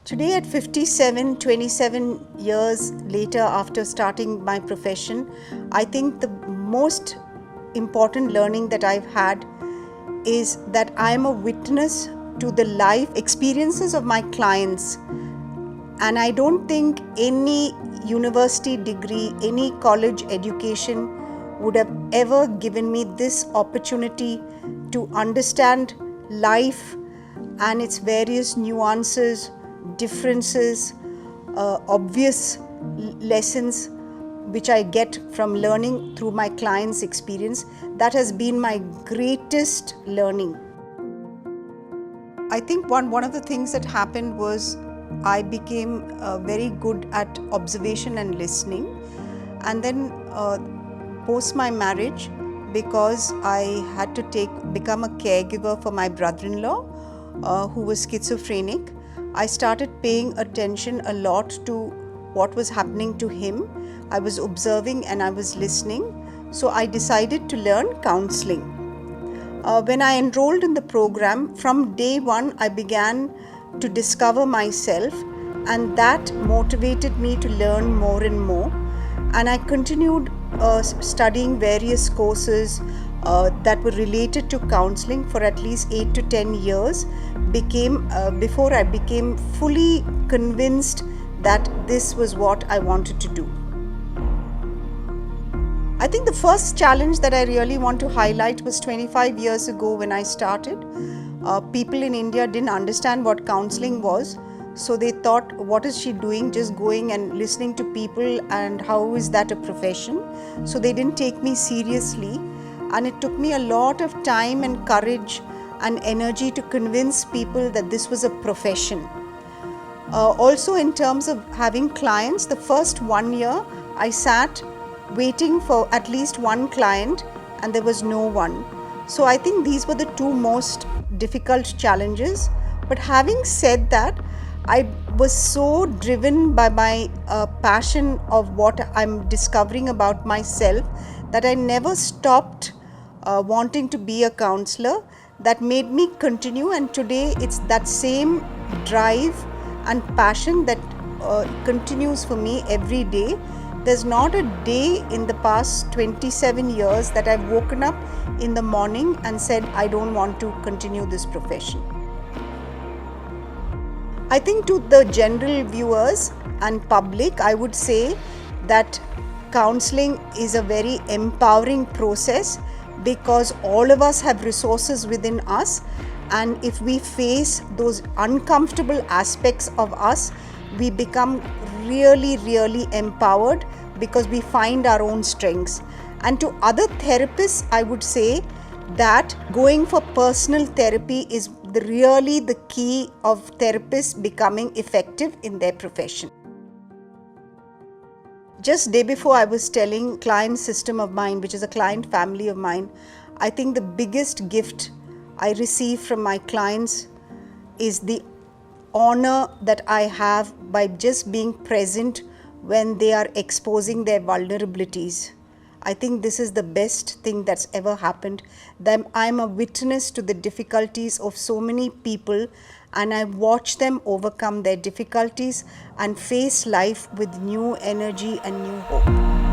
Today at 57, 27 years later after starting my profession, I think the most important learning that I've had is that I am a witness to the life experiences of my clients. And I don't think any university degree, any college education would have ever given me this opportunity to understand life and its various nuances, differences, obvious lessons which I get from learning through my clients' experience. That has been my greatest learning. I think one of the things that happened was I became very good at observation and listening, and then post my marriage, because I had to become a caregiver for my brother-in-law who was schizophrenic. I started paying attention a lot to what was happening to him. I was observing and I was listening. So I decided to learn counseling. When I enrolled in the program, from day one, I began to discover myself, and that motivated me to learn more and more. And I continued studying various courses that were related to counseling for at least 8 to 10 years before I became fully convinced that this was what I wanted to do. I think the first challenge that I really want to highlight was 25 years ago when I started. People in India didn't understand what counseling was. So they thought, what is she doing, just going and listening to people, and how is that a profession? So they didn't take me seriously, and it took me a lot of time and courage and energy to convince people that this was a profession. Also, in terms of having clients, the first 1 year I sat waiting for at least one client and there was no one. So I think these were the two most difficult challenges. But having said that, I was so driven by my passion of what I'm discovering about myself that I never stopped wanting to be a counselor. That made me continue, and today it's that same drive and passion that continues for me every day. There's not a day in the past 27 years that I've woken up in the morning and said, I don't want to continue this profession. I think to the general viewers and public, I would say that counseling is a very empowering process, because all of us have resources within us, and if we face those uncomfortable aspects of us, we become really, really empowered because we find our own strengths. And to other therapists, I would say that going for personal therapy is really the key of therapists becoming effective in their profession. Just day before, I was telling client system of mine, which is a client family of mine, I think the biggest gift I receive from my clients is the honor that I have by just being present when they are exposing their vulnerabilities. I think this is the best thing that's ever happened. That I'm a witness to the difficulties of so many people, and I watch them overcome their difficulties and face life with new energy and new hope.